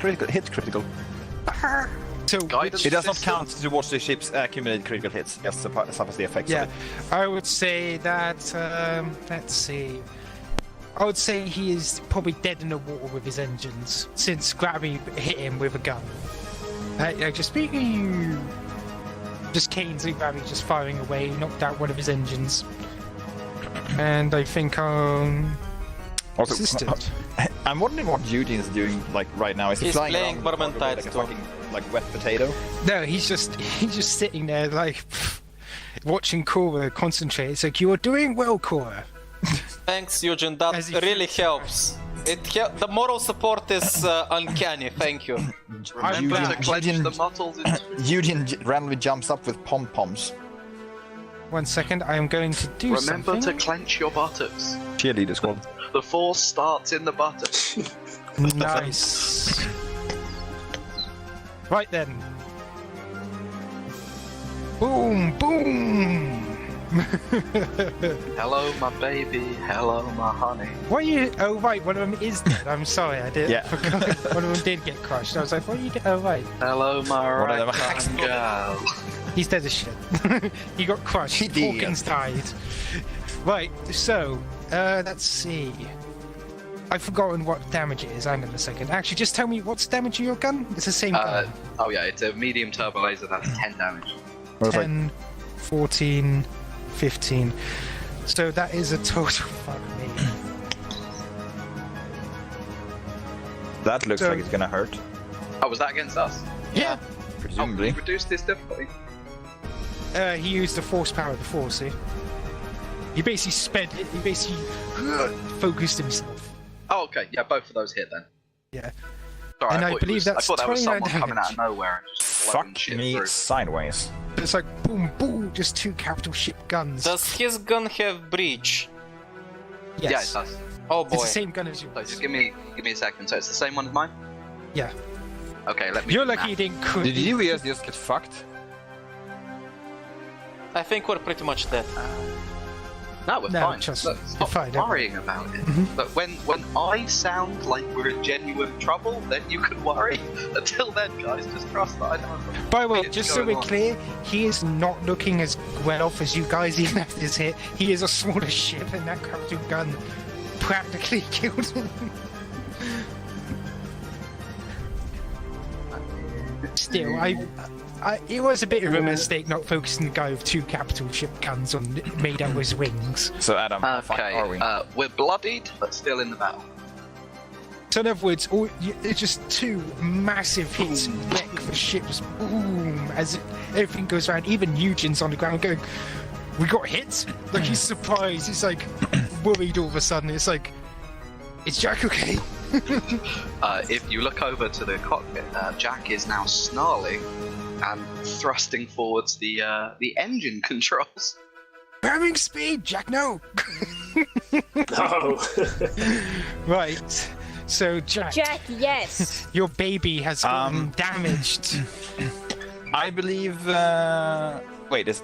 critical. So Guidance It does not system? count towards the ship's accumulated critical hits. Just suffers the effects yeah, of it. I would say that. Let's see. I would say he is probably dead in the water with his engines since Gravity hit him with a gun. Just Kains and Gravity just firing away, knocked out one of his engines. And I think Also, assistant. I'm wondering what Eugene's doing like right now. Is he He's flying playing around Vermintide like a Storm. fucking like wet potato? No, he's just sitting there like watching Cora concentrate. It's like, you're doing well, Cora. Thanks, Eugene. That As he really shoots helps. The moral support is uncanny. Thank you. Remember to clench the muscles in Eugene randomly jumps up with pom-poms. 1 second, I am going to do Remember something. to clench your buttocks. Cheerleader squad. The force starts in the buttocks. Nice. Right then. Boom, boom. Hello, my baby. Hello, my honey. Why are you? Oh right, one of them is dead. I'm sorry, I did. Yeah. Forgot. One of them did get crushed. I was like, what are you doing? Oh right, Hello, my One of them right hacks hand girl. he's dead as shit. He got crushed. He did. Hawkins died. Right. So, let's see. I've forgotten what damage it is. Hang on a second. Actually, just tell me what's damage of your gun. It's the same gun. Oh yeah, it's a medium turbo laser. That's 10 damage. I was like, 10, 14, 15. So that is a total. Fuck me. that looks So- like it's gonna hurt. Oh, was that against us? Yeah. Oh, Presumably. we reduced his difficulty. He used the force power before, see? He basically sped it. He basically focused himself. Oh, okay. Yeah, both of those hit then. Yeah. Sorry, And I thought it believe was, that's I thought that was 29 someone coming out of damage. nowhere and just blowing Fuck shit me through. sideways. It's like boom, boom, just two capital ship guns. Does his gun have breach? Yes. Yeah, it does. Oh It's boy. the same gun as So yours. just give me a second. So it's the same one as mine? Yeah. Okay, let me You're do lucky you that. didn't crit. Did you guys just get fucked? I think we're pretty much dead. No, we're No, fine. trust Look, me. stop You're fine, don't worrying about it. Mhm. But when I sound like we're in genuine trouble, then you can worry. Until then, guys, just trust that I know. By the way, It's just so going we're on. clear, he is not looking as well off as you guys even after this hit. He is a smaller ship and that capital gun practically killed him. Still, it was a bit of a mistake not focusing the guy with two capital ship guns on made out of his wings. So Adam, how fucked Okay, are we? we're bloodied, but still in the battle. So in other words, it's just two massive hits wreck the ships, boom, as everything goes around. Even Eugene's on the ground going, we got hits? Like he's surprised, he's like worried all of a sudden. It's like, is Jack okay? If you look over to the cockpit, Jack is now snarling and thrusting forwards the engine controls. Ramming speed, Jack, no! No. Right, so Jack, yes. your baby has gotten damaged. I believe. Wait, is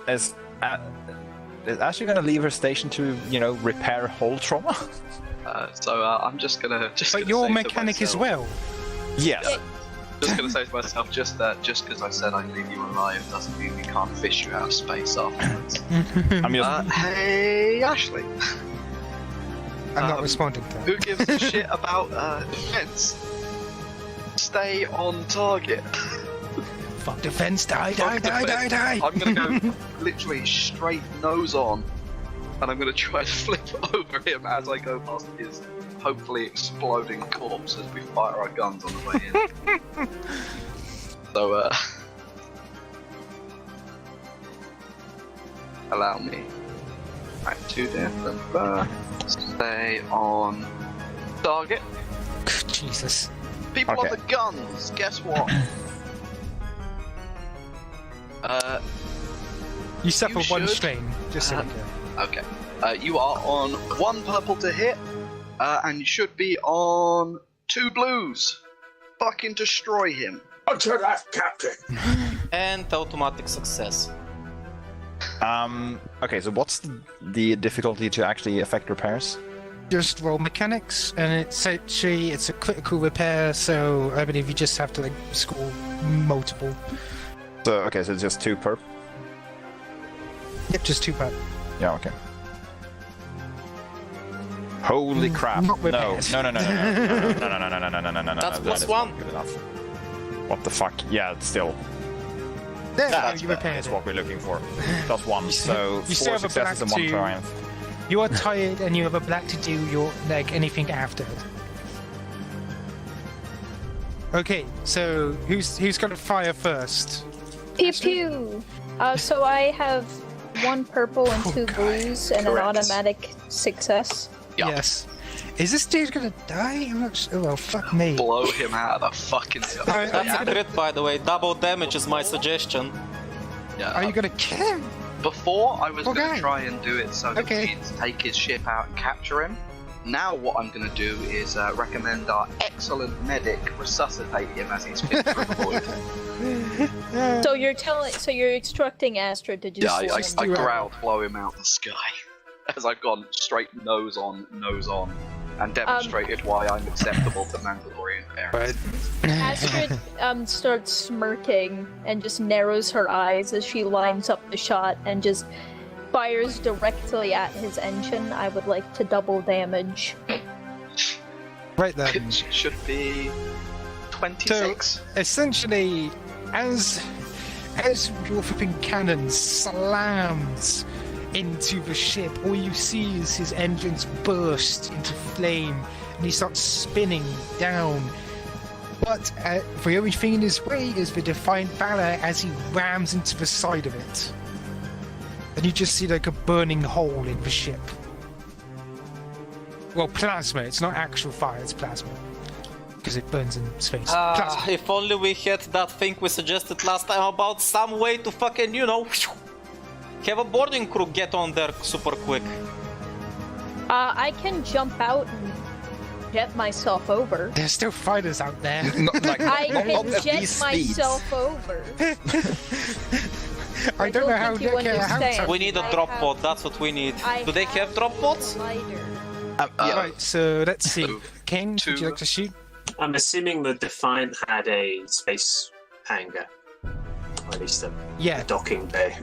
Ashley gonna leave her station to repair hull trauma? So I'm just gonna But you're a say to mechanic as myself- well. Yes. Just gonna say to myself, just because I said I'd leave you alive doesn't mean we can't fish you out of space afterwards. I'm just. Hey, Ashley. I'm not responding to that. Who gives a shit about defense? Stay on target. Fuck defense, die. I'm gonna go literally straight nose on, and I'm gonna try to flip over him as I go past his hopefully exploding corpse as we fire our guns on the way in. So, allow me. Right, 2 different stay on target. Jesus. People Okay. on the guns, guess what? You suffer one should, strain, just so you know. Okay. You are on 1 purple to hit, and you should be on 2 blues. Fucking destroy him. Onto that, Captain. And automatic success. Okay, so what's the difficulty to actually affect repairs? just roll mechanics, and it's actually a critical repair, so I believe you just have to like score multiple. So okay, so it's just 2 per. Yep, just 2 per. Yeah, okay. Holy crap! Not No, repaired. no. That's That plus is 1. not good enough. What the fuck? Yeah, it's still. There you go, That's you repaired That's it. what we're looking for. Plus 1, so you 4 still have a successes and black 1 two. triumph. You are tired, and you have a black to do your like anything after. Okay, so who's gonna fire first? Pew pew. So I have 1 purple and 2 God. blues and Correct. an automatic success. Yeah. Yes. Is this dude gonna die? I'm not sure. Oh well, fuck me. Blow him out of the fucking sky. Alright, That's a gonna- crit, by the way. Double damage is my suggestion. Yeah, Are you gonna kill him? Before, I was going Okay. to try and do it so that Okay. we'd take his ship out and capture him. Now what I'm going to do is recommend our excellent medic resuscitate him as he's fit for the void. So you're instructing Astrid to just. Yeah, I swarm him. growled, blow him out the sky. As I've gone straight nose on, and demonstrated why I'm acceptable to Mandalorian parents. Astrid starts smirking and just narrows her eyes as she lines up the shot and just fires directly at his engine. I would like to double damage. Right then. It should be 26. Essentially, as your flipping cannon slams into the ship, all you see is his engines burst into flame, and he starts spinning down. But the only thing in his way is the defiant valor as he rams into the side of it. And you just see like a burning hole in the ship. Well, plasma. It's not actual fire, it's plasma. Because it burns in space. Plasma. If only we had that thing we suggested last time about some way to fucking, have a boarding crew get on there super quick. I can jump out and jet myself over. There's still fighters out there. I not can at jet these speeds. myself over. I don't know how think you understand. We need a I drop have- pod, that's what we need. I Do they have drop pods? Lighter. Yeah. Right, so let's see. So, Kains, would you like to shoot? I'm assuming the Defiant had a space hangar. Or at least a Yeah, docking bay.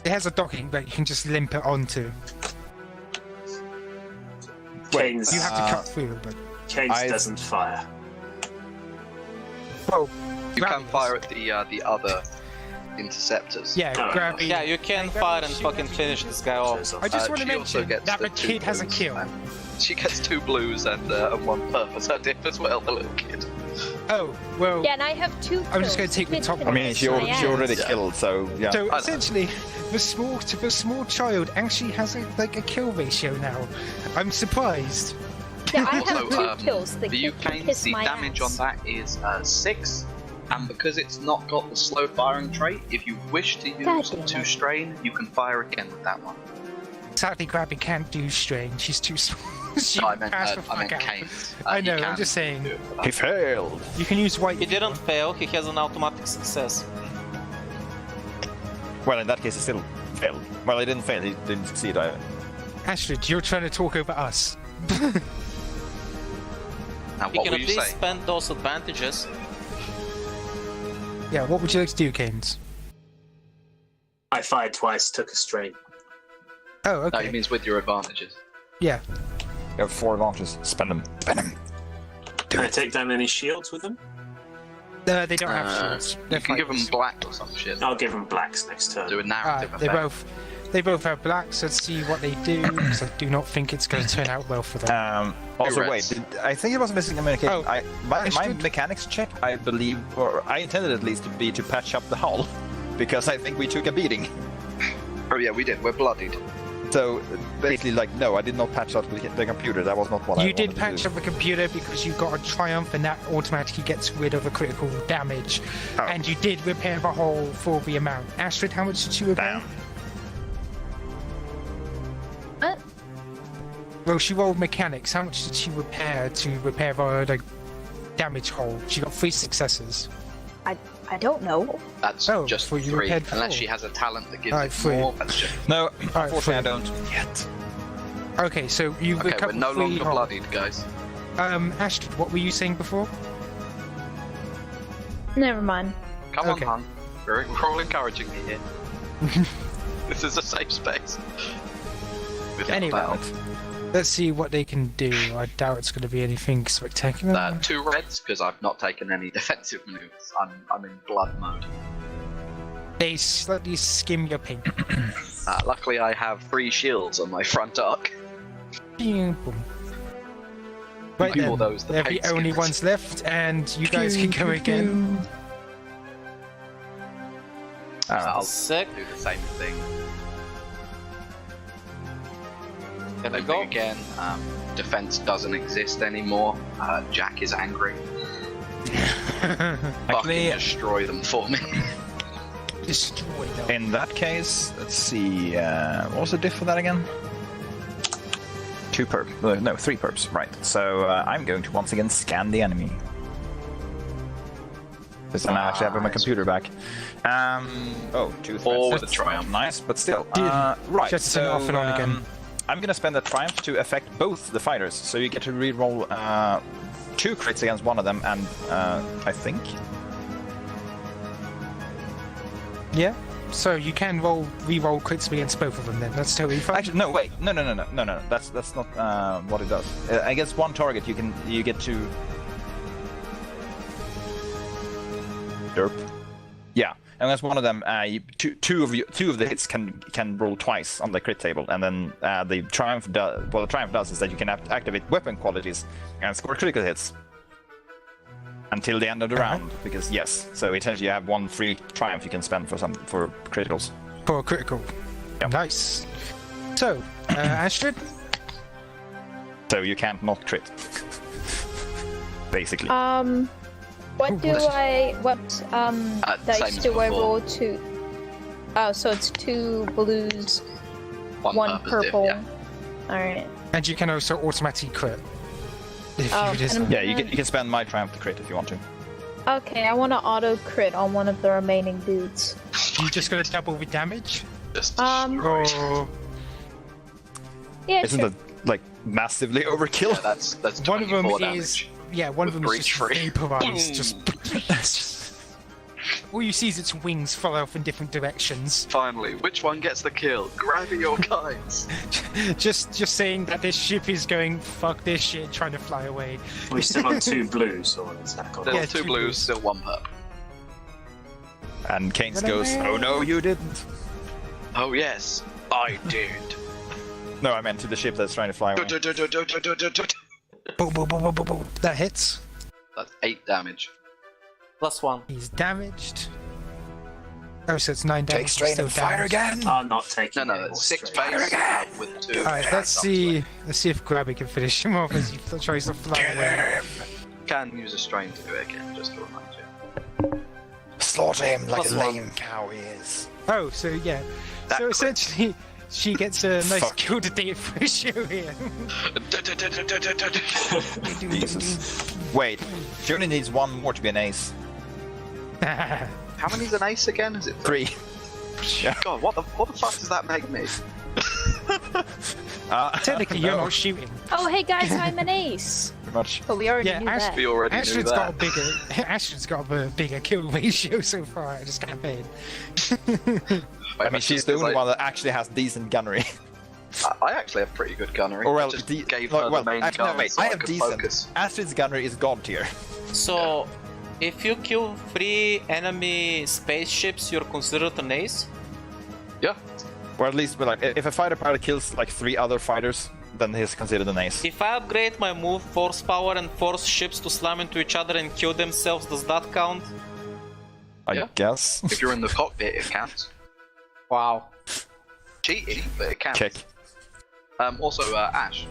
it has a docking that you can just limp it onto. Kains, You have to cut through, but Kains doesn't fire. well, You can gravity fire does. at the other interceptors. Yeah, Oh. gravity. Yeah, you can fire and fucking finish this guy off. I just want to she also mention gets that the two kid has a blues, kill. and she gets 2 blues and 1 purple so dip as well, the little kid. Oh, well. Yeah, and I have 2 kills. I'm just gonna take the Kid top can one. I mean, she kiss my already ass. killed, so yeah. So know. essentially, the small child actually has a kill ratio now. I'm surprised. Yeah, I have Also, 2 kills. The For you, kid can Kains, kiss the my damage ass. on that is 6, and because it's not got the slow firing trait, if you wish to use God damn 2 it. strain, you can fire again with that one. Sadly, Grabby can't do strain. She's too small. She No, I meant, passed the I meant fuck out. Kains. I You know, I'm can just saying. do it for that. He failed. You can use white. He didn't fail, he has an automatic success. Well, in that case, he still failed. Well, he didn't fail. He didn't succeed either. Astrid, you're trying to talk over us. Now, He what can were at you least saying? spend those advantages. Yeah, what would you like to do, Kains? I fired twice, took a strain. Oh, No, okay. he means with your advantages. Yeah. You have 4 launches. Spend them. Spend them. Can I take down any shields with them? They don't have shields. They're You can give them fighters. black or some shit. I'll give them blacks next turn. Do a narrative They effect. both have blacks. Let's see what they do. Because I do not think it's going to turn out well for them. Also, Congrats. wait. I think it was a miscommunication. Oh, My Astrid? mechanics check, I believe, or I intended at least to be to patch up the hull, because I think we took a beating. Oh yeah, we did. We're bloodied. So basically, like, no, I did not patch up the computer. That was not what I You wanted did to patch do. up the computer because you got a triumph, and that automatically gets rid of the critical damage. Oh. And you did repair the hull for the amount. Astrid, how much did you repair? Damn. What? Well, she rolled mechanics. How much did she repair to repair the damage hull? She got 3 successes. I don't know. That's Oh, just well, you 3. repaired Unless 4. she has a talent that gives Alright, it 3. more. That's just No, Alright, unfortunately, I fine. don't yet. Okay, so you've Okay, we're recovered no 3 longer hold. bloodied, guys. Astrid, what were you saying before? Never mind. Come Okay. on, hun. We're all encouraging you here. This is a safe space. Without Anyway. doubt. Let's see what they can do. I doubt it's going to be anything spectacular. 2 reds, because I've not taken any defensive moves. I'm in blood mode. They slightly skim your paint. Luckily, I have 3 shields on my front arc. Boom. Right Call then, those the they're the paint only skimmers. ones left, and you guys can go again. I'll Sick. do the same thing. There we Same go. thing again. Defense doesn't exist anymore. Jack is angry. Fucking Actually, destroy them for me. Destroy them. in that case, let's see. What was the diff for that again? 2 perps. No, 3 perps. Right. So I'm going to once again scan the enemy. Because I now actually have my computer back. 2 threats. Or with a That's triumph. Nice, but still. Dude, Right. just turn it So off and on again. I'm gonna spend a triumph to affect both the fighters. So you get to reroll 2 crits against one of them, and I think. Yeah. So you can re-roll crits against both of them. Then that's totally fine. Actually, no. Wait. No. That's not what it does. Against one target, you get to. Derp. Yeah, and against one of them, two of the hits can roll twice on the crit table, and then the triumph does. What the triumph does is that you can activate weapon qualities and score critical hits until the end of the round. Because yes, so essentially you have 1 free triumph you can spend for criticals. For a critical. Yep. Nice. So, Astrid? So you can't not crit. Basically. What same dice as do I before. roll to? Oh, so it's 2 blues, 1 purple diff, purple. yeah. Alright. And you can also automatically crit. If Oh, you just... and I'm- Yeah, you can spend my triumph to crit if you want to. Okay, I want to auto crit on one of the remaining dudes. You just gonna double the damage? Just Um, destroy. Or... Yeah, Isn't sure. that like massively overkill? Yeah, that's One of them 24 is... damage. Yeah, one of With them is just breach free. vaporized. Just... All you see is its wings fall off in different directions. Finally, which one gets the kill? Grab your Kains. just saying that this ship is going, fuck this shit, trying to fly away. We're still on 2 blues, or is that gone? Still Yeah, 2 2 blues, blues. still 1 purp. And Kains goes, "Oh no, you didn't." Oh yes, I did. No, I meant to the ship that's trying to fly away. That's Boom, boom, boom, boom, boom, boom. That hits. 8 damage. +1. He's damaged. Oh, so it's 9 damage. still damaged. again. I'm not taking No, any more it's 6 straight. base with 2. Alright, let's see if Grabby can finish him off as he tries to fly away. Can use a strain to do it again, just to remind you. Slaughter him like Plus a one. lame cow he is. Oh, so yeah. That So crits. essentially, she gets a nice Fuck. kill to date for a show here. Jesus. Wait, she only needs 1 more to be an ace. How many's an ace again? Is it 3. God, what the fuck does that make me? Technically, you're not shooting. Oh, hey guys, I'm an ace. Pretty much. But we already Yeah, knew that. We already knew Astrid's got a that. bigger. Astrid's got a bigger kill ratio so far in this campaign. I mean, she's the only one that actually has decent gunnery. I actually have pretty good gunnery. Or well, I just de- gave no, her well, the main actually, no, gun wait, so I I have could decent. focus. Astrid's gunnery is god tier. So, if you kill 3 enemy spaceships, you're considered an ace? Yeah. Or at least, like, if a fighter pilot kills like 3 other fighters, then he's considered an ace. If I upgrade my move force power and force ships to slam into each other and kill themselves, does that count? I Yeah. guess. If you're in the cockpit, it counts. Wow. Cheating, but it counts. Check. Also, Ash.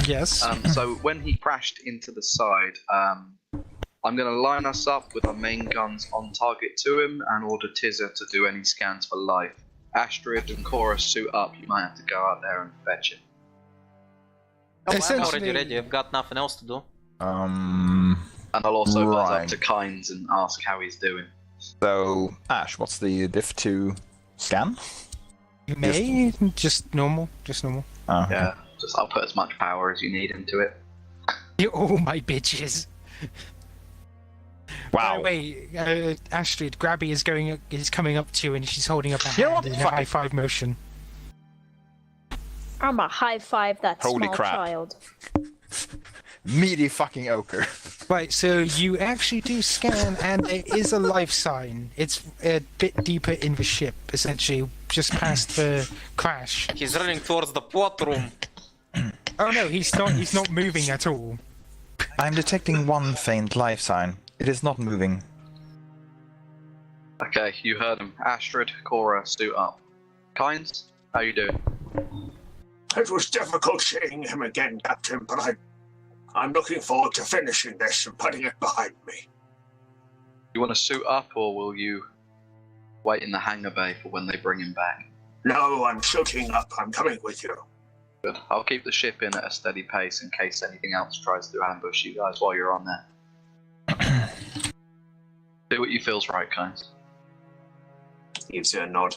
Yes. So when he crashed into the side, I'm going to line us up with our main guns on target to him and order Tizza to do any scans for life. Astrid and Korax suit up. You might have to go out there and fetch it. I'm already Essentially- ready, I've got nothing else to do. And I'll also buzz Right. up to Kains and ask how he's doing. So, Ash, what's the diff to scan? You may just normal, Oh, Yeah. Just I'll put as much power as you need into it. You're all my bitches. Wow. By the way, Astrid, Grabby is coming up to you, and she's holding up a You know hand what? in a high five motion. I'm a high five that Holy small crap. child. Meaty fucking ochre. Right, so you actually do scan, and there is a life sign. It's a bit deeper in the ship, essentially, just past the crash. He's running towards the port room. Oh no, he's not. He's not moving at all. I'm detecting one faint life sign. It is not moving. Okay, you heard him. Astrid, Cora, suit up. Kains, how you doing? It was difficult seeing him again, Captain, but I'm looking forward to finishing this and putting it behind me. You want to suit up, or will you wait in the hangar bay for when they bring him back? No, I'm suiting up. I'm coming with you. Good. I'll keep the ship in at a steady pace in case anything else tries to ambush you guys while you're on there. Do what you feel's right, Kains. Gives you a nod.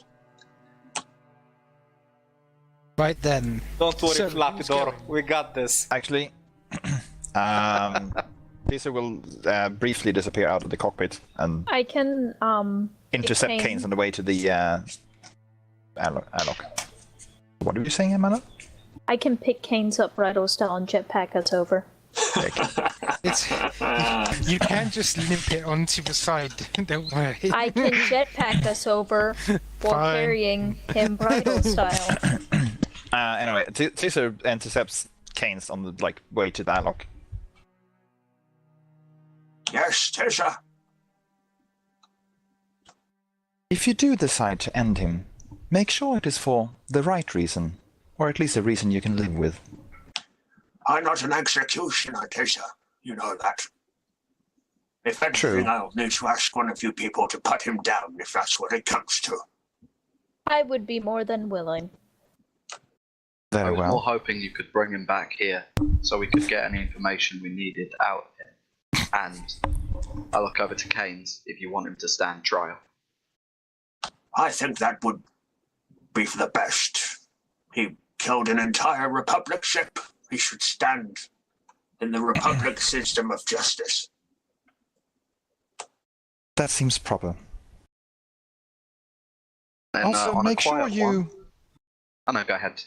Right then. Don't worry, So, Flappy who's Door. going? We got this. Actually, Caesar will briefly disappear out of the cockpit and I can intercept Kains. Kains on the way to the airlock. What are you saying, Amanda? I can pick Kains up Rado style and jetpack us over. It's you can just limp it onto the side. Don't worry. I can jetpack us over while Fine. carrying him bridal style. Anyway, Caesar intercepts Kains on the way to the airlock. Yes, Tisha. If you do decide to end him, make sure it is for the right reason, or at least a reason you can live with. I'm not an executioner, Tisha. You know that. If anything, True. I'll need to ask one of you people to put him down if that's what it comes to. I would be more than willing. I Very was more well. hoping you could bring him back here so we could get any information we needed out of him. And I look over to Kains if you want him to stand trial. I think that would be for the best. He killed an entire Republic ship. He should stand in the Republic system of justice. That seems proper. And, Also, on a make sure quiet you... one- Oh no, go ahead.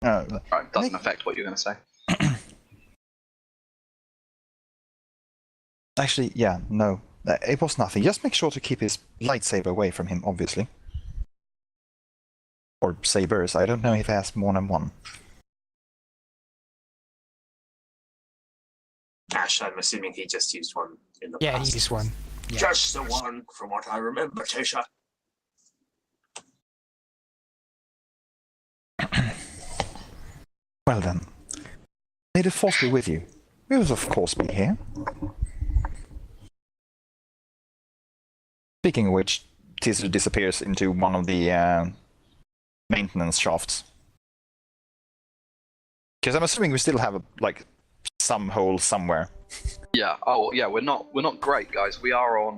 Right, doesn't Make- affect what you're going to say. Actually, yeah, no. It was nothing. Just make sure to keep his lightsaber away from him, obviously. Or sabers. I don't know if he has more than one. Ash, I'm assuming he just used one in the Yeah, past. he's one. Yeah. Just the one, from what I remember, Tisha. Well then. May the force be with you. We will of course be here. Speaking of which, Caesar disappears into one of the maintenance shafts. Because I'm assuming we still have some hole somewhere. Yeah. Oh, yeah. We're not great, guys. We are on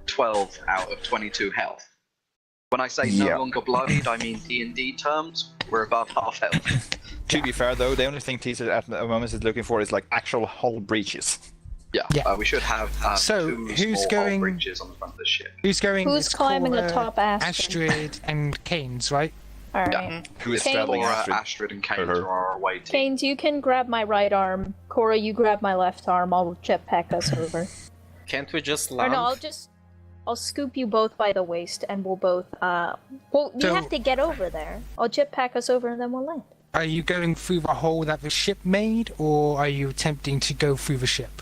12 out of 22 health. When I say Yeah. no longer bloodied, I mean D&D terms. We're above half health. To be fair though, the only thing Caesar at the moment is looking for is actual hull breaches. Yeah. Yeah. We should have So, two who's small hull going- breaches on the front of the ship. Who's going? Who's It's climbing Cora, atop Astrid? Astrid and Kains, right? Alright. Who is Kains- straddling Cora, Astrid? Astrid, and Kains her. are our away team. Kains, you can grab my right arm. Cora, you grab my left arm. I'll jetpack us over. Can't we just Or land? no, I'll scoop you both by the waist, and we'll both. Well, you So- have to get over there. I'll jetpack us over, and then we'll land. Are you going through the hole that the ship made, or are you attempting to go through the ship?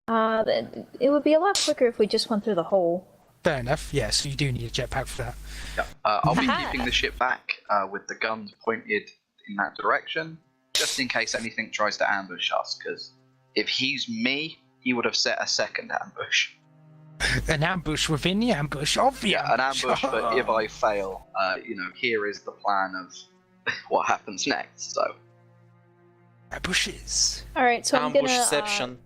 It would be a lot quicker if we just went through the hole. Fair enough. Yes, you do need a jetpack for that. Yeah. I'll be Aha. keeping the ship back with the guns pointed in that direction, just in case anything tries to ambush us. Because if he's me, he would have set a second ambush. An ambush within the ambush of the Yeah, an ambush. But if Oh. I fail, here is the plan of what happens next. So Ambushes. All right, so Ambushception.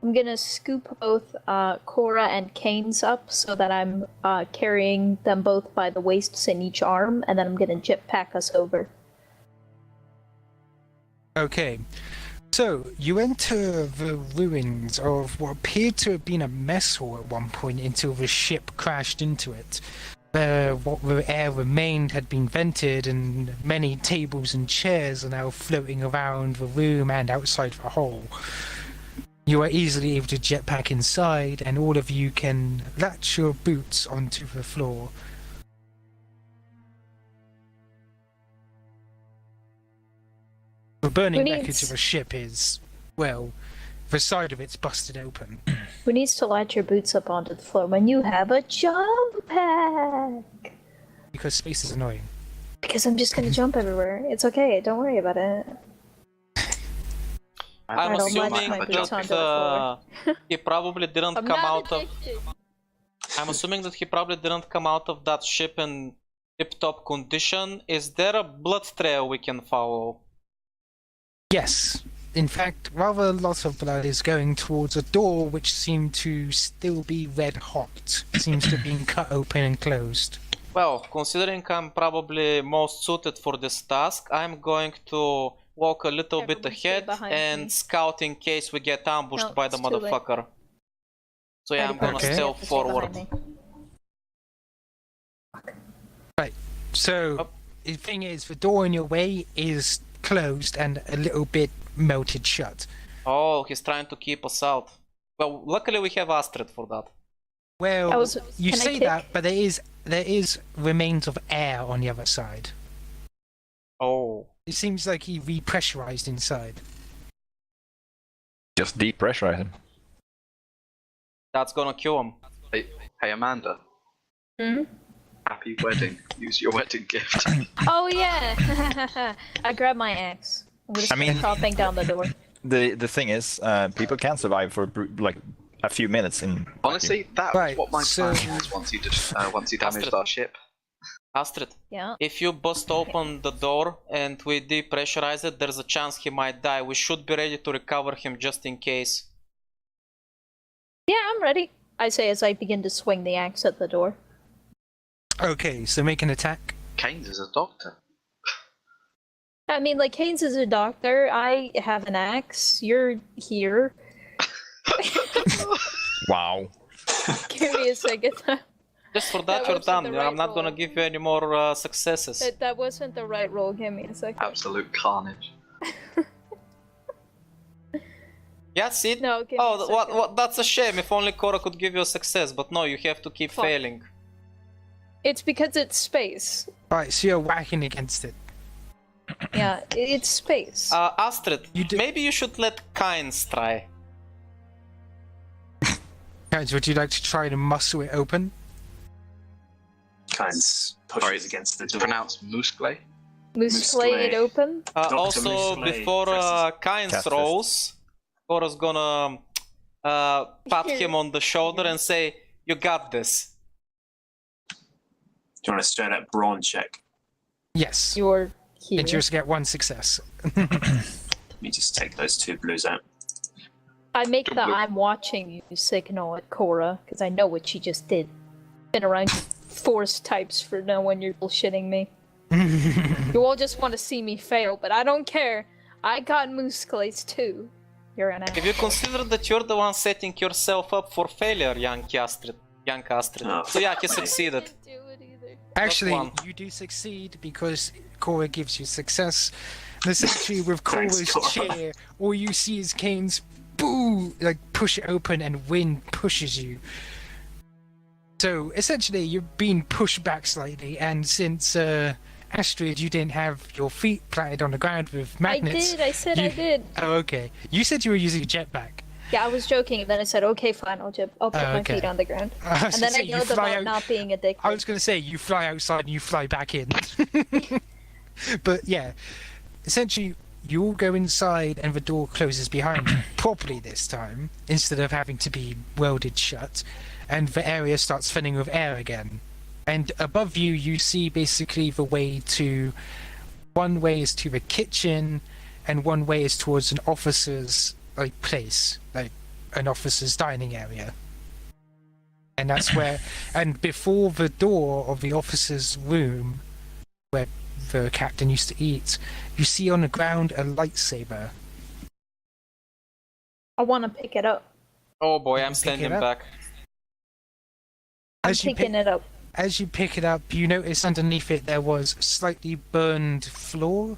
I'm gonna scoop both Cora and Kains up so that I'm carrying them both by the waists in each arm, and then I'm gonna jetpack us over. Okay. So, you enter the ruins of what appeared to have been a mess hall at one point until the ship crashed into it. What the air remained had been vented, and many tables and chairs are now floating around the room and outside the hole. You are easily able to jetpack inside, and all of you can latch your boots onto the floor. The burning Who wreckage needs- of a ship is, well, the side of it's busted open. Who needs to latch your boots up onto the floor when you have a jump pack? Because space is annoying. Because I'm just gonna jump everywhere. It's okay, don't worry about it. I'm I don't like assuming my boots that onto the floor. he probably didn't I'm come not out of. addicted. I'm assuming that he probably didn't come out of that ship in tip-top condition. Is there a blood trail we can follow? Yes. In fact, rather a lot of blood is going towards a door which seemed to still be red hot. Seems to have been cut open and closed. Well, considering I'm probably most suited for this task, I'm going to walk a little bit Everyone stay ahead behind and me. scout in case we get ambushed No, by the it's too late. motherfucker. So yeah, I'm gonna Okay. stealth Stay forward. behind me. So, the thing is, the door in your way is closed and a little bit melted shut. Oh, he's trying to keep us out. Well, luckily we have Astrid for that. Well, you can I say kick? that, but there is remains of air on the other side. Oh. It seems like he repressurized inside. Just depressurize him. That's gonna kill him. Hey, Amanda. Hmm? Happy wedding. Use your wedding gift. Oh yeah! I grabbed my axe. I'm just I mean- chopping down the door. The thing is, people can survive for like a few minutes in. Honestly, that Right, was what my so- plan was once you damaged our ship. Astrid, Yeah. if you bust open the door and we depressurize it, there's a chance he might die. We should be ready to recover him just in case. Yeah, I'm ready. I say as I begin to swing the axe at the door. Okay, so make an attack. Kains is a doctor. I mean, like, Kains is a doctor. I have an axe. You're here. Wow. Give me a second. Just for That that, you're wasn't done. the right I'm not gonna roll. give you any more successes. That wasn't the right roll. Give me a second. Absolute carnage. Yeah, see? No, give me a Oh, second. what? That's a shame. If only Cora could give you a success, but no, you have to keep Fuck. failing. It's because it's space. Right, so you're whacking against it. Yeah, it's space. Astrid, You do- maybe you should let Kains try. Guys, would you like to try to muscle it open? Kains pushes Sorry, against the It's door. pronounced Muscle. Muscle it Muscle. open. Dr. Also, Musley before presses Kains Cast rolls, Cora's gonna pat him on the shoulder and say, "You got this." Do you want a straight up brawn check? Yes. You're here. And you just get one success. Let me just take those two blues out. I make the I'm watching you signal at Cora, because I know what she just did. Been around Force types for knowing you're bullshitting me. You all just want to see me fail, but I don't care. I got muscles too. You're an Have ass. you considered that you're the one setting yourself up for failure, young Astrid? Oh. So yeah, he succeeded. I didn't do it either. Actually, one. you do succeed because Cora gives you success. And essentially, with Thanks, Cora's Cora. chair, all you see is Kains, boo, like push it open, and wind pushes you. So essentially, you're being pushed back slightly, and since Astrid, you didn't have your feet planted on the ground with magnets. I did. I said I you- did. Oh, okay. You said you were using a jetpack. Yeah, I was joking, and then I said, okay, fine, I'll put Oh, my okay. feet on the ground. I was And gonna then I say, you yelled fly about out- not being addicted. I was going to say, you fly outside and you fly back in. But yeah, essentially, you all go inside and the door closes behind you, properly this time, instead of having to be welded shut, and the area starts filling with air again. And above you, you see basically the way to... One way is to the kitchen, and one way is towards an officer's place, like an officer's dining area. And that's where... And before the door of the officer's room, where the captain used to eat. You see on the ground a lightsaber. I want to pick it up. Oh boy, I'm Pick it standing up. back. I'm As you picking it up. As you pick it up, you notice underneath it there was slightly burned floor,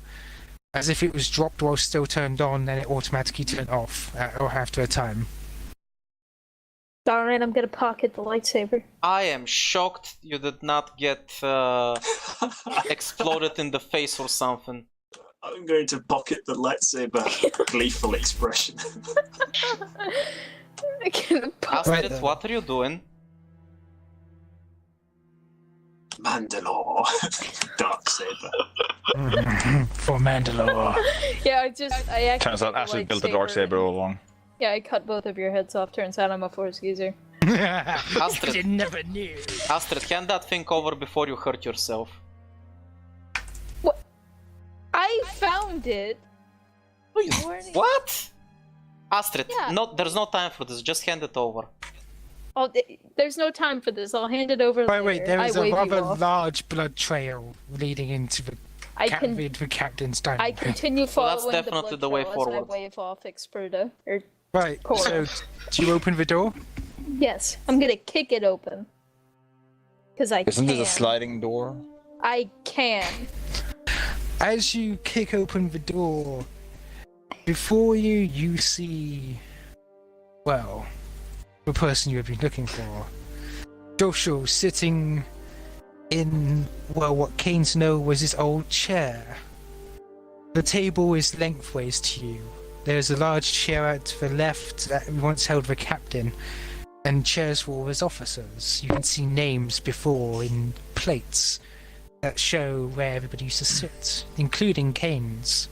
as if it was dropped while still turned on, then it automatically turned off or after a time. Darn it, I'm gonna pocket the lightsaber. I am shocked you did not get exploded in the face or something. I'm going to pocket the lightsaber. Gleeful expression. I can't pocket. Right Astrid, then. what are you doing? Mandalore. Dark saber. For Mandalore. Yeah, I actually. Turns out took the Astrid built the dark lightsaber saber all and- along. Yeah, I cut both of your heads off. Turns out I'm a force user. Astrid. You never knew. Astrid, hand that thing over before you hurt yourself. I found it. Warning. What? Astrid, Yeah. no, there's no time for this. Just hand it over. Oh, there's no time for this. I'll hand it over By later. the way, there is I a wave you rather off. large blood trail leading into the, I can. the captain's dining I room. continue Well, that's following definitely the, blood the way trail as I forward. wave off Experta. Right, so Korax. do you open the door? Yes, I'm gonna kick it open. Cause I Isn't can. this a sliding door? I can. As you kick open the door, before you see, well, the person you have been looking for. Joshua sitting in, well, what Kains know was his old chair. The table is lengthways to you. There's a large chair out to the left that once held the captain, and chairs for all his officers. You can see names before in plates that show where everybody used to sit, including Kains.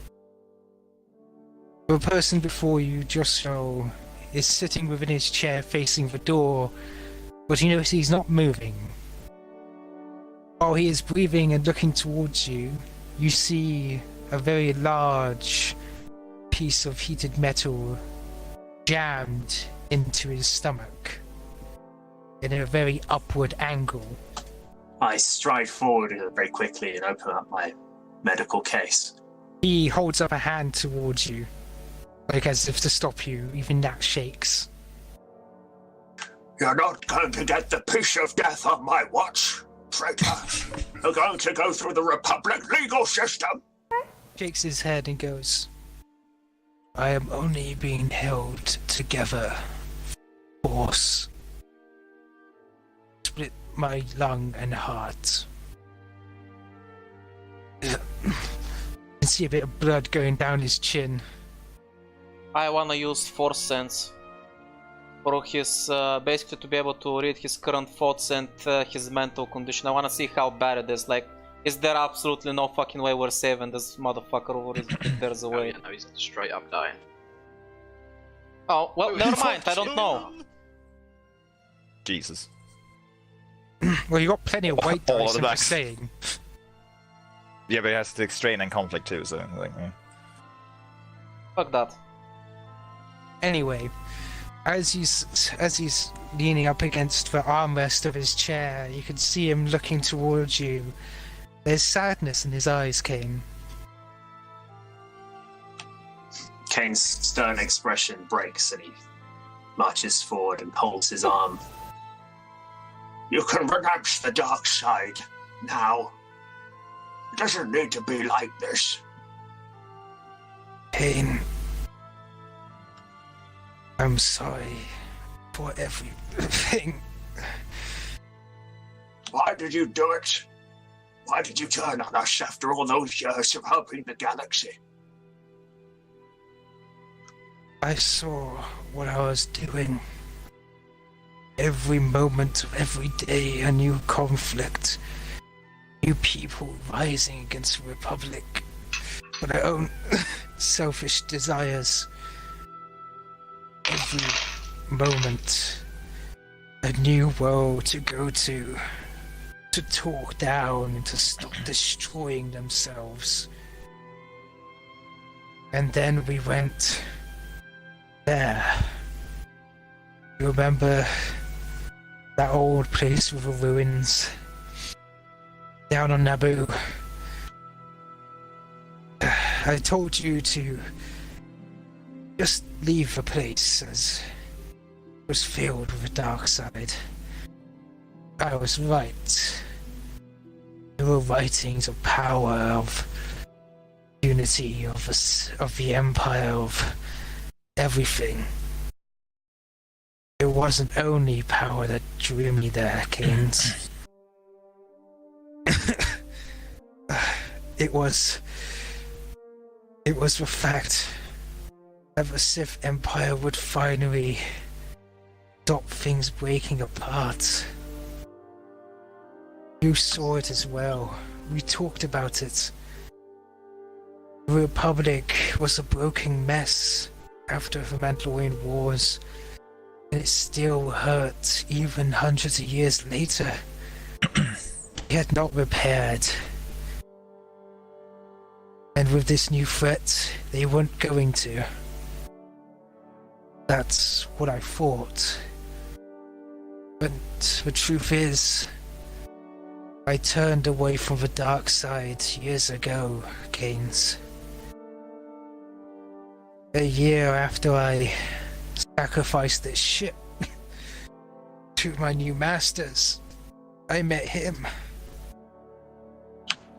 The person before you, Joshua, is sitting within his chair facing the door, but you notice he's not moving. While he is breathing and looking towards you, you see a very large piece of heated metal jammed into his stomach in a very upward angle. I stride forward very quickly and open up my medical case. He holds up a hand towards you, like as if to stop you. Even that shakes. You're not going to get the piece of death on my watch, traitor. You're going to go through the Republic legal system. Shakes his head and goes, I am only being held together. Force. Split my lung and heart. You can see a bit of blood going down his chin. I wanna use Force Sense for his, basically to be able to read his current thoughts and his mental condition. I wanna see how bad it is. Like, is there absolutely no fucking way we're saving this motherfucker, or is there's a Oh, way? yeah, no, he's straight up dying. Oh, well, never mind, I don't know. Jesus. Well, you got plenty of white All dice, of I'm that. just saying. Yeah, but it has the strain and conflict too, so like, yeah. Fuck that. Anyway, as he's leaning up against the armrest of his chair, you can see him looking towards you. There's sadness in his eyes, Cain. Kane's stern expression breaks and he marches forward and holds his arm. You can renounce the dark side now. It doesn't need to be like this. Cain, I'm sorry for everything. Why did you do it? Why did you turn on us after all those years of helping the galaxy? I saw what I was doing. Every moment of every day, a new conflict. New people rising against the Republic for their own selfish desires. Every moment, a new world to go to talk down and to stop destroying themselves. And then we went there. You remember that old place with the ruins? Down on Naboo. I told you to just leave the place as it was filled with a dark side. I was right. There were writings of power, of unity, of the Empire, of everything. It wasn't only power that drew me there, Kains. It was the fact that the Sith Empire would finally stop things breaking apart. You saw it as well. We talked about it. The Republic was a broken mess after the Mandalorian Wars, and it still hurt even hundreds of years later. Yet not repaired. And with this new threat, they weren't going to. That's what I thought. But the truth is, I turned away from the dark side years ago, Kains. A year after I sacrificed this ship to my new masters, I met him.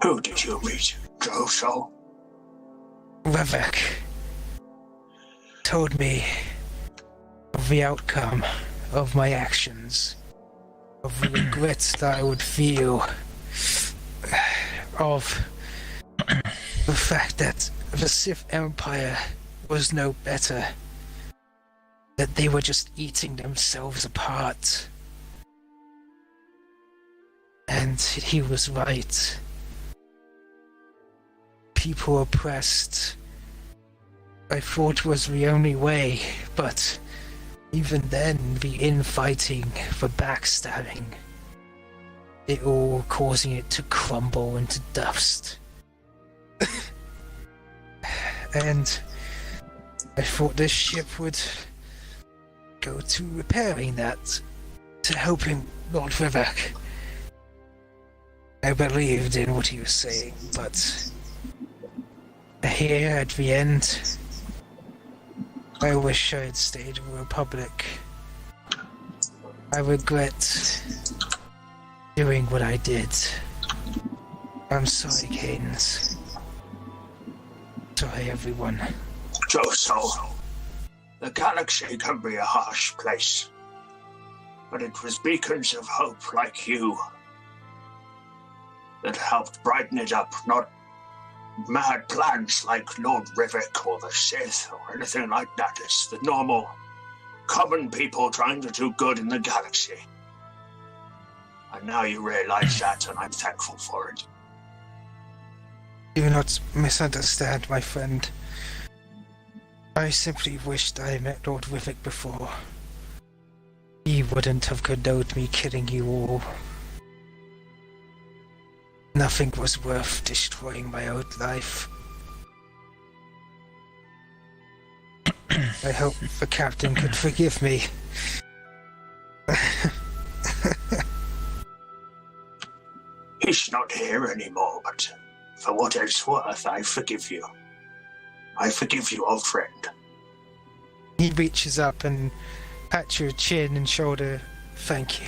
Who did you meet, Joso? Revek told me of the outcome of my actions, of the regrets that I would feel, of the fact that the Sith Empire was no better, that they were just eating themselves apart. And he was right. People oppressed, I thought was the only way, but even then, the infighting, the backstabbing, it all causing it to crumble into dust. And I thought this ship would go to repairing that, to helping Lord Revek. I believed in what he was saying, but here at the end, I wish I had stayed in the Republic. I regret doing what I did. I'm sorry, Kains. Sorry, everyone. Joso, the galaxy can be a harsh place, but it was beacons of hope like you that helped brighten it up, not mad plans like Lord Rivik or the Sith or anything like that. It's the normal, common people trying to do good in the galaxy. And now you realize that, and I'm thankful for it. Do not misunderstand, my friend. I simply wished I met Lord Rivik before. He wouldn't have condoned me killing you all. Nothing was worth destroying my own life. I hope the captain could forgive me. He's not here anymore, but for what it's worth, I forgive you. I forgive you, old friend. He reaches up and pats your chin and shoulder. Thank you.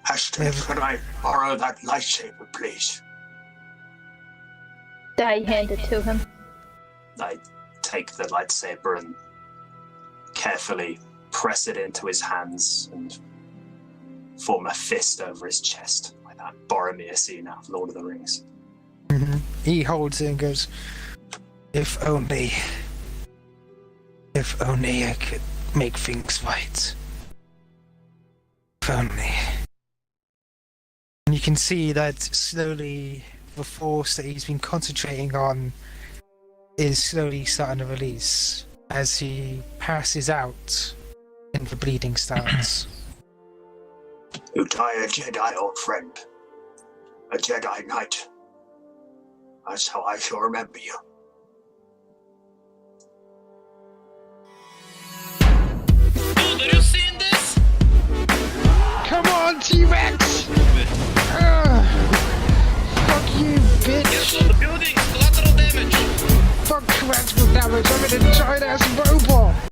Astrid, could I borrow that lightsaber, please? I hand it to him. I take the lightsaber and carefully press it into his hands and form a fist over his chest, like that Boromir scene out of Lord of the Rings. Mm-hmm. He holds it and goes, If only I could make things right. If only. And you can see that slowly the force that he's been concentrating on is slowly starting to release as he passes out and the bleeding starts. You die a Jedi, old friend. A Jedi Knight. That's how I shall remember you. Have you seen this? Come on, T-Rex! Fuck you, bitch! Yes, on the buildings, collateral damage. not critical damage. I'm gonna try to